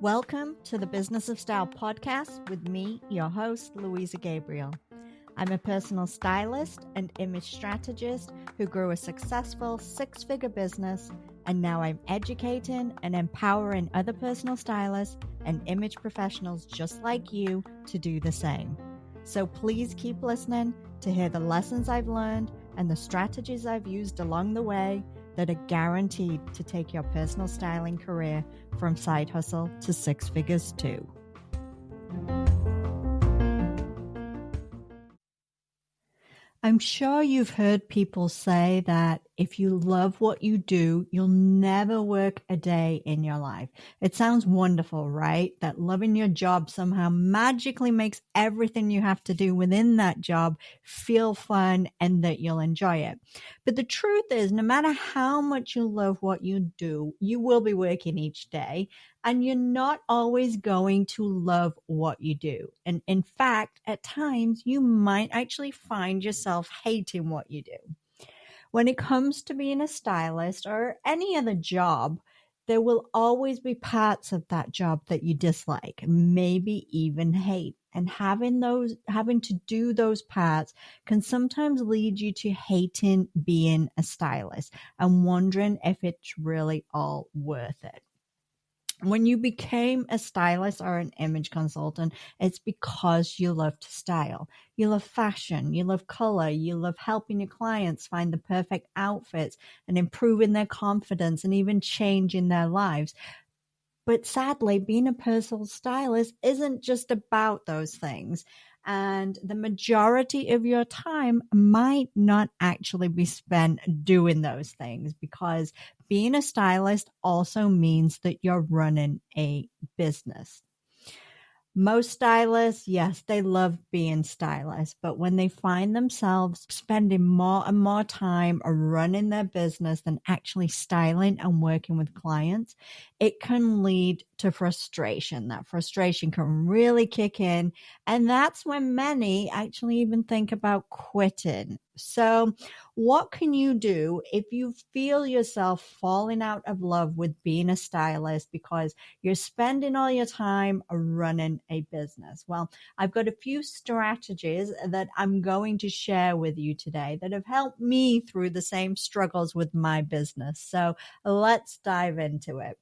Welcome to the Business of Style podcast with me, your host, Louisa Gabriel. I'm a personal stylist and image strategist who grew a successful six-figure business, and now I'm educating and empowering other personal stylists and image professionals just like you to do the same. So please keep listening to hear the lessons I've learned and the strategies I've used along the way that are guaranteed to take your personal styling career from side hustle to six figures too. I'm sure you've heard people say that if you love what you do, you'll never work a day in your life. It sounds wonderful, right? That loving your job somehow magically makes everything you have to do within that job feel fun and that you'll enjoy it. But the truth is, no matter how much you love what you do, you will be working each day. And you're not always going to love what you do. And in fact, at times, you might actually find yourself hating what you do. When it comes to being a stylist or any other job, there will always be parts of that job that you dislike, maybe even hate. And having to do those parts can sometimes lead you to hating being a stylist and wondering if it's really all worth it. When you became a stylist or an image consultant, it's because you love to style. You love fashion, you love color, you love helping your clients find the perfect outfits and improving their confidence and even changing their lives. But sadly, being a personal stylist isn't just about those things. And the majority of your time might not actually be spent doing those things, because being a stylist also means that you're running a business. Most stylists, yes, they love being stylists, but when they find themselves spending more and more time running their business than actually styling and working with clients, it can lead to frustration. That frustration can really kick in, and that's when many actually even think about quitting. So what can you do if you feel yourself falling out of love with being a stylist because you're spending all your time running a business? Well, I've got a few strategies that I'm going to share with you today that have helped me through the same struggles with my business. So let's dive into it.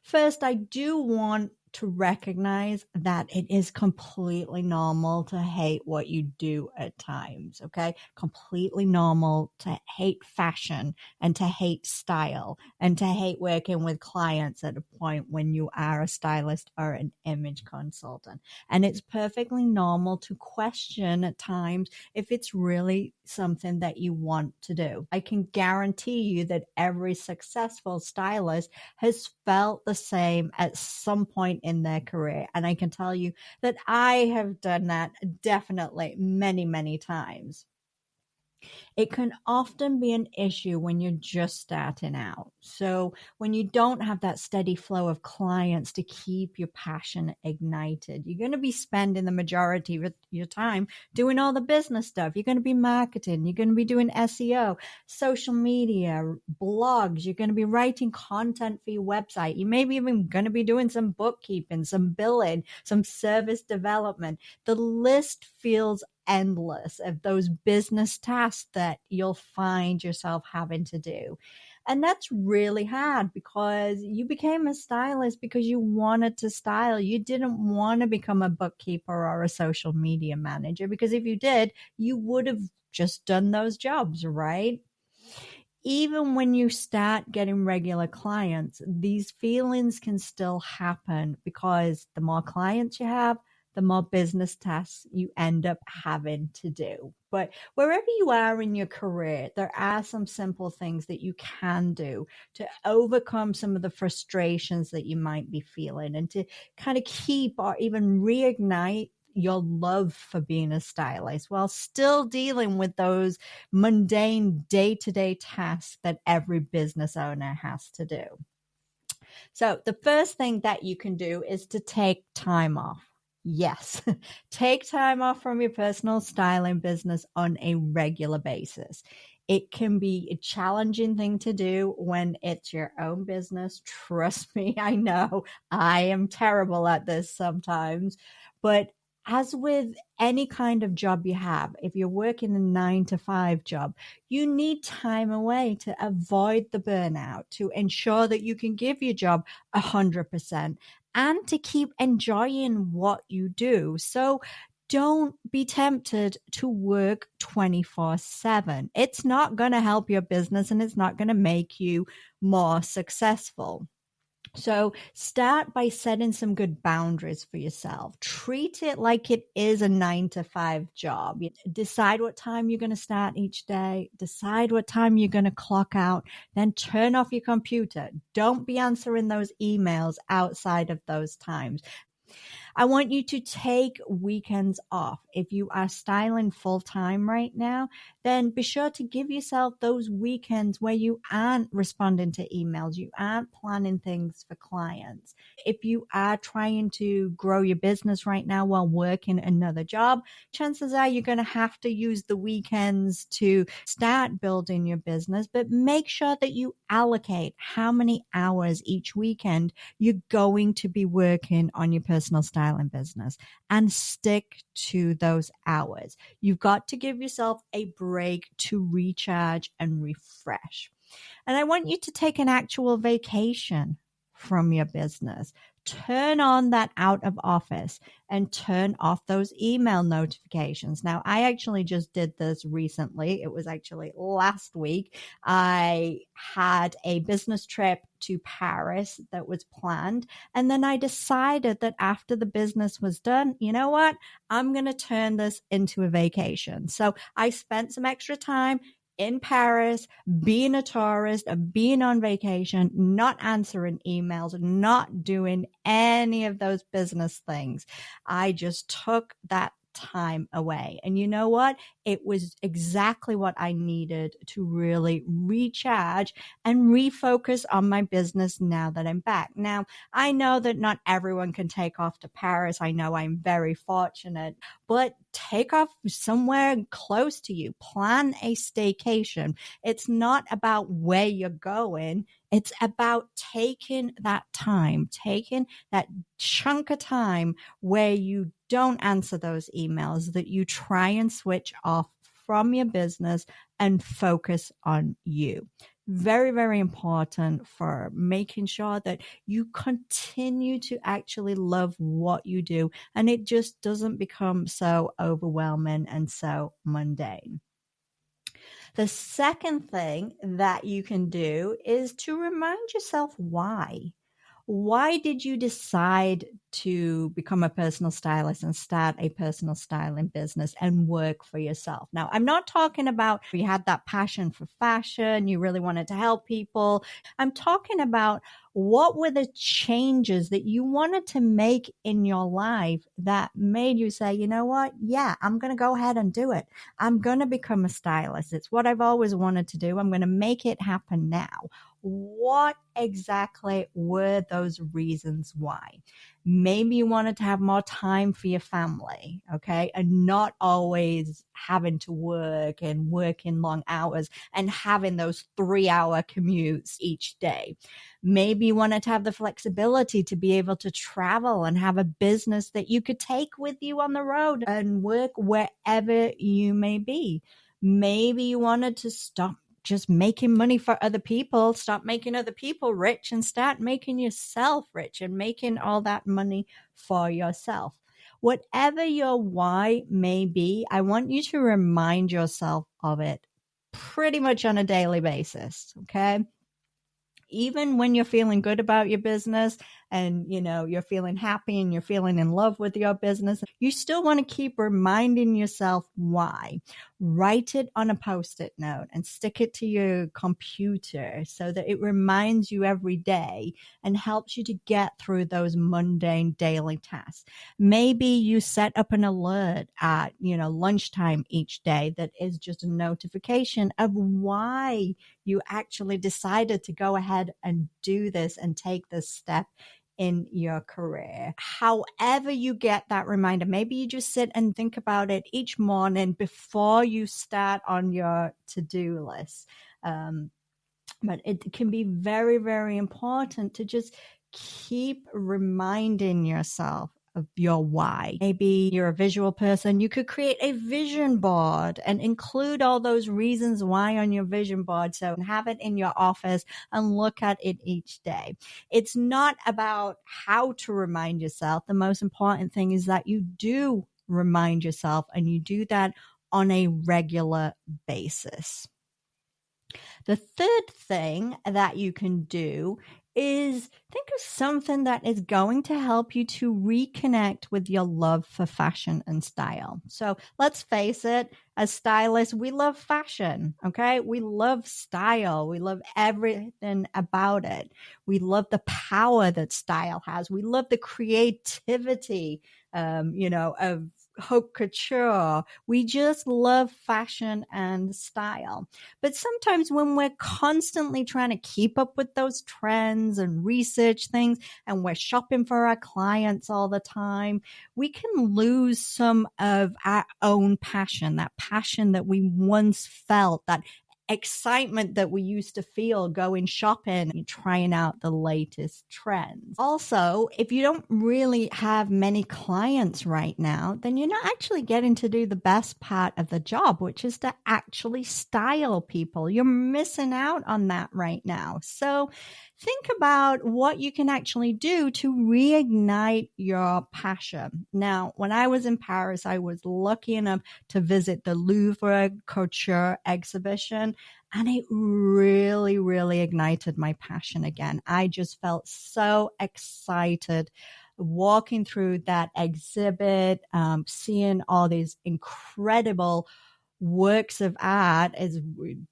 First, I do want to recognize that it is completely normal to hate what you do at times, okay? Completely normal to hate fashion and to hate style and to hate working with clients at a point when you are a stylist or an image consultant. And it's perfectly normal to question at times if it's really something that you want to do. I can guarantee you that every successful stylist has felt the same at some point in their career. And I can tell you that I have done that definitely many, many times. It can often be an issue when you're just starting out. So when you don't have that steady flow of clients to keep your passion ignited, you're going to be spending the majority of your time doing all the business stuff. You're going to be marketing. You're going to be doing SEO, social media, blogs. You're going to be writing content for your website. You may be even going to be doing some bookkeeping, some billing, some service development. The list feels endless of those business tasks that you'll find yourself having to do. And that's really hard because you became a stylist because you wanted to style. You didn't want to become a bookkeeper or a social media manager, because if you did, you would have just done those jobs, right? Even when you start getting regular clients, these feelings can still happen because the more clients you have, the more business tasks you end up having to do. But wherever you are in your career, there are some simple things that you can do to overcome some of the frustrations that you might be feeling and to kind of keep or even reignite your love for being a stylist while still dealing with those mundane day-to-day tasks that every business owner has to do. So the first thing that you can do is to take time off. Yes, take time off from your personal styling business on a regular basis. It can be a challenging thing to do when it's your own business. Trust me, I know I am terrible at this sometimes. But as with any kind of job you have, if you're working a 9 to 5 job, you need time away to avoid the burnout, to ensure that you can give your job 100% and to keep enjoying what you do. So don't be tempted to work 24/7. It's not going to help your business and it's not going to make you more successful. So start by setting some good boundaries for yourself. Treat it like it is a 9 to 5 job. Decide what time you're going to start each day. Decide what time you're going to clock out. Then turn off your computer. Don't be answering those emails outside of those times. I want you to take weekends off. If you are styling full time right now, then be sure to give yourself those weekends where you aren't responding to emails, you aren't planning things for clients. If you are trying to grow your business right now while working another job, chances are you're going to have to use the weekends to start building your business, but make sure that you allocate how many hours each weekend you're going to be working on your personal styling business and stick to those hours. You've got to give yourself a break to recharge and refresh. And I want you to take an actual vacation from your business. Turn on that out of office and turn off those email notifications. Now, I actually just did this recently. It was actually last week. I had a business trip to Paris that was planned. And then I decided that after the business was done, you know what? I'm going to turn this into a vacation. So I spent some extra time in Paris, being a tourist, being on vacation, not answering emails, not doing any of those business things. I just took that time away. And you know what? It was exactly what I needed to really recharge and refocus on my business now that I'm back. Now, I know that not everyone can take off to Paris. I know I'm very fortunate, but take off somewhere close to you. Plan a staycation. It's not about where you're going. It's about taking that time, taking that chunk of time where you don't answer those emails, that you try and switch off from your business and focus on you. Very, very important for making sure that you continue to actually love what you do and it just doesn't become so overwhelming and so mundane. The second thing that you can do is to remind yourself why. Why did you decide to become a personal stylist and start a personal styling business and work for yourself? Now, I'm not talking about you had that passion for fashion, you really wanted to help people. I'm talking about what were the changes that you wanted to make in your life that made you say, you know what? Yeah, I'm going to go ahead and do it. I'm going to become a stylist. It's what I've always wanted to do. I'm going to make it happen now. What exactly were those reasons why? Maybe you wanted to have more time for your family, okay? And not always having to work and working long hours and having those 3-hour commutes each day. Maybe you wanted to have the flexibility to be able to travel and have a business that you could take with you on the road and work wherever you may be. Maybe you wanted to stop just making money for other people, stop making other people rich and start making yourself rich and making all that money for yourself. Whatever your why may be, I want you to remind yourself of it pretty much on a daily basis. Okay. Even when you're feeling good about your business and, you know, you're feeling happy and you're feeling in love with your business, you still want to keep reminding yourself why. Write it on a Post-it note and stick it to your computer so that it reminds you every day and helps you to get through those mundane daily tasks. Maybe you set up an alert at, lunchtime each day that is just a notification of why you actually decided to go ahead and do this and take this step in your career. However you get that reminder, maybe you just sit and think about it each morning before you start on your to-do list. But it can be very, very important to just keep reminding yourself of your why. Maybe you're a visual person. You could create a vision board and include all those reasons why on your vision board. So have it in your office and look at it each day. It's not about how to remind yourself. The most important thing is that you do remind yourself, and you do that on a regular basis. The third thing that you can do is think of something that is going to help you to reconnect with your love for fashion and style. So let's face it, as stylists, we love fashion, okay? We love style. We love everything about it. We love the power that style has. We love the creativity, of haute couture. We just love fashion and style. But sometimes when we're constantly trying to keep up with those trends and research things, and we're shopping for our clients all the time, we can lose some of our own passion, that passion that we once felt, that excitement that we used to feel going shopping and trying out the latest trends. Also, if you don't really have many clients right now, then you're not actually getting to do the best part of the job, which is to actually style people. You're missing out on that right now. So think about what you can actually do to reignite your passion. Now, when I was in Paris, I was lucky enough to visit the Louvre Couture exhibition, and it really, really ignited my passion again. I just felt so excited walking through that exhibit, seeing all these incredible works of art is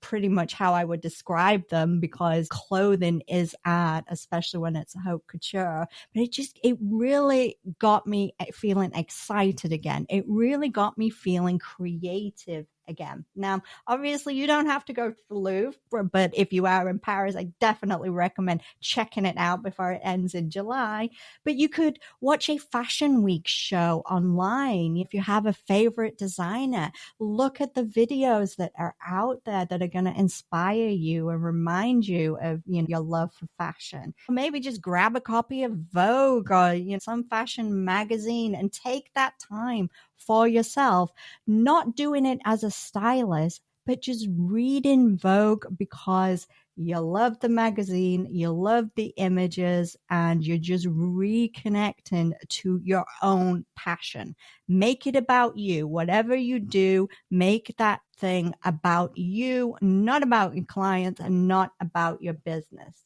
pretty much how I would describe them, because clothing is art, especially when it's haute couture. But it really got me feeling excited again. It really got me feeling creative again. Now, obviously, you don't have to go to the Louvre, but if you are in Paris, I definitely recommend checking it out before it ends in July. But you could watch a Fashion Week show online. If you have a favorite designer, look at the videos that are out there that are going to inspire you and remind you of your love for fashion. Maybe just grab a copy of Vogue or some fashion magazine and take that time for yourself, not doing it as a stylist, but just reading Vogue because you love the magazine, you love the images, and you're just reconnecting to your own passion. Make it about you. Whatever you do, make that thing about you, not about your clients and not about your business.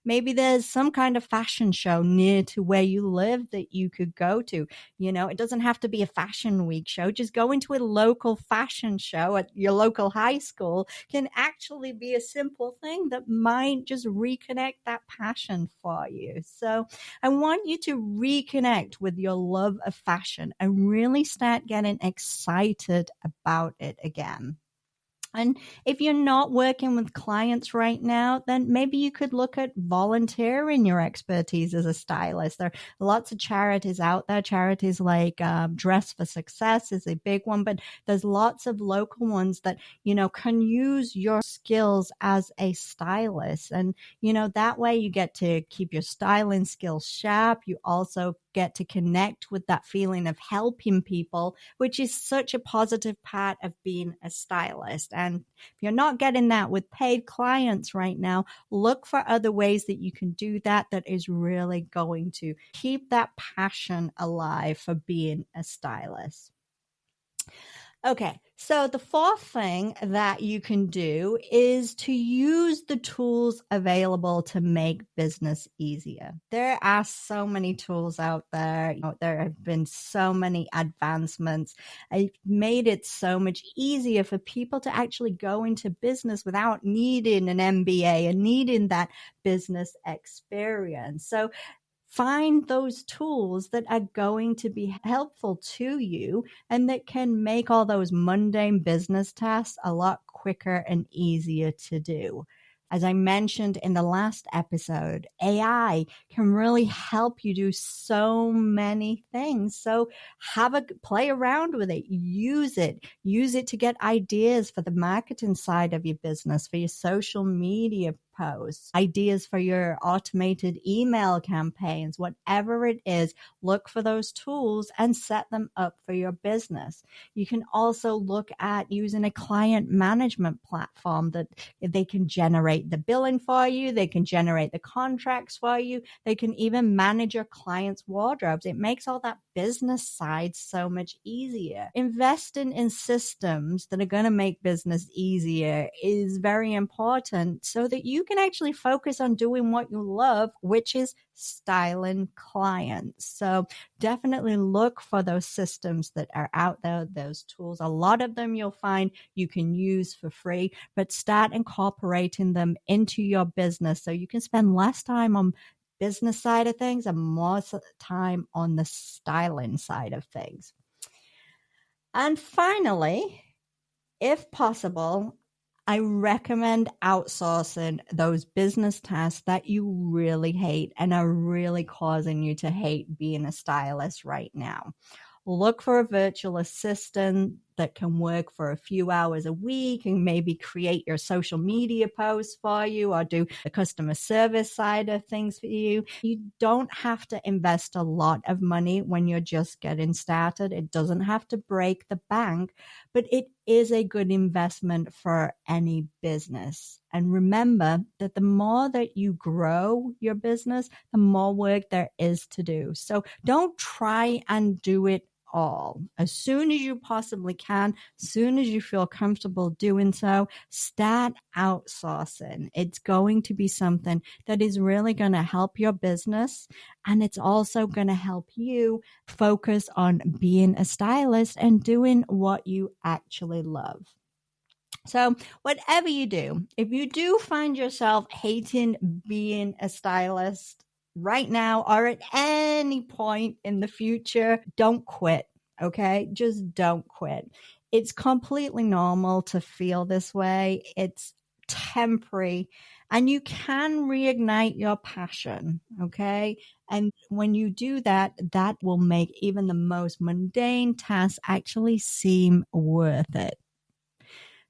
Maybe there's some kind of fashion show near to where you live that you could go to. It doesn't have to be a Fashion Week show. Just going to a local fashion show at your local high school can actually be a simple thing that might just reconnect that passion for you. So I want you to reconnect with your love of fashion and really start getting excited about it again. And if you're not working with clients right now, then maybe you could look at volunteering your expertise as a stylist. There are lots of charities out there. Charities like Dress for Success is a big one, but there's lots of local ones that, can use your skills as a stylist. And, that way you get to keep your styling skills sharp. You also get to connect with that feeling of helping people, which is such a positive part of being a stylist. And if you're not getting that with paid clients right now, look for other ways that you can do that is really going to keep that passion alive for being a stylist. Okay, so the fourth thing that you can do is to use the tools available to make business easier. There are so many tools out there. There have been so many advancements. It made it so much easier for people to actually go into business without needing an MBA and needing that business experience. So find those tools that are going to be helpful to you and that can make all those mundane business tasks a lot quicker and easier to do. As I mentioned in the last episode, AI can really help you do so many things. So play around with it, use it to get ideas for the marketing side of your business, for your social media posts, ideas for your automated email campaigns, whatever it is, look for those tools and set them up for your business. You can also look at using a client management platform that they can generate the billing for you. They can generate the contracts for you. They can even manage your clients' wardrobes. It makes all that business side so much easier. Investing in systems that are going to make business easier is very important so that you can actually focus on doing what you love, which is styling clients. So definitely look for those systems that are out there, those tools. A lot of them you'll find you can use for free, but start incorporating them into your business so you can spend less time on business side of things and more time on the styling side of things. And finally, if possible, I recommend outsourcing those business tasks that you really hate and are really causing you to hate being a stylist right now. Look for a virtual assistant that can work for a few hours a week and maybe create your social media posts for you or do the customer service side of things for you. You don't have to invest a lot of money when you're just getting started. It doesn't have to break the bank, but it is a good investment for any business. And remember that the more that you grow your business, the more work there is to do. So don't try and do it all. As soon as you possibly can, as soon as you feel comfortable doing so, start outsourcing. It's going to be something that is really going to help your business, and it's also going to help you focus on being a stylist and doing what you actually love. So whatever you do, if you do find yourself hating being a stylist right now or at any point in the future, don't quit. Okay. Just don't quit. It's completely normal to feel this way. It's temporary and you can reignite your passion. Okay. And when you do that, that will make even the most mundane tasks actually seem worth it.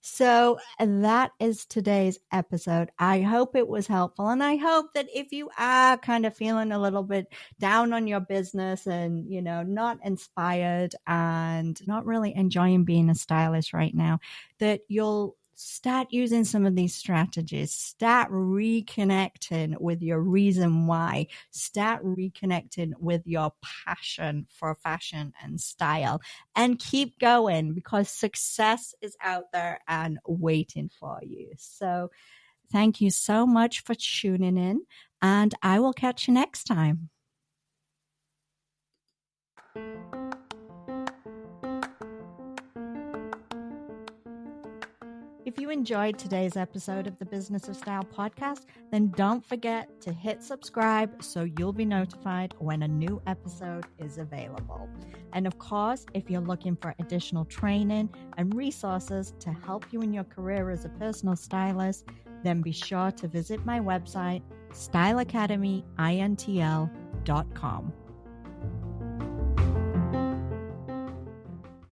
So that is today's episode. I hope it was helpful. And I hope that if you are kind of feeling a little bit down on your business and, not inspired and not really enjoying being a stylist right now, that you'll start using some of these strategies. Start reconnecting with your reason why. Start reconnecting with your passion for fashion and style. And keep going because success is out there and waiting for you. So thank you so much for tuning in, and I will catch you next time. If you enjoyed today's episode of the Business of Style podcast, then don't forget to hit subscribe so you'll be notified when a new episode is available. And of course, if you're looking for additional training and resources to help you in your career as a personal stylist, then be sure to visit my website, styleacademyintl.com.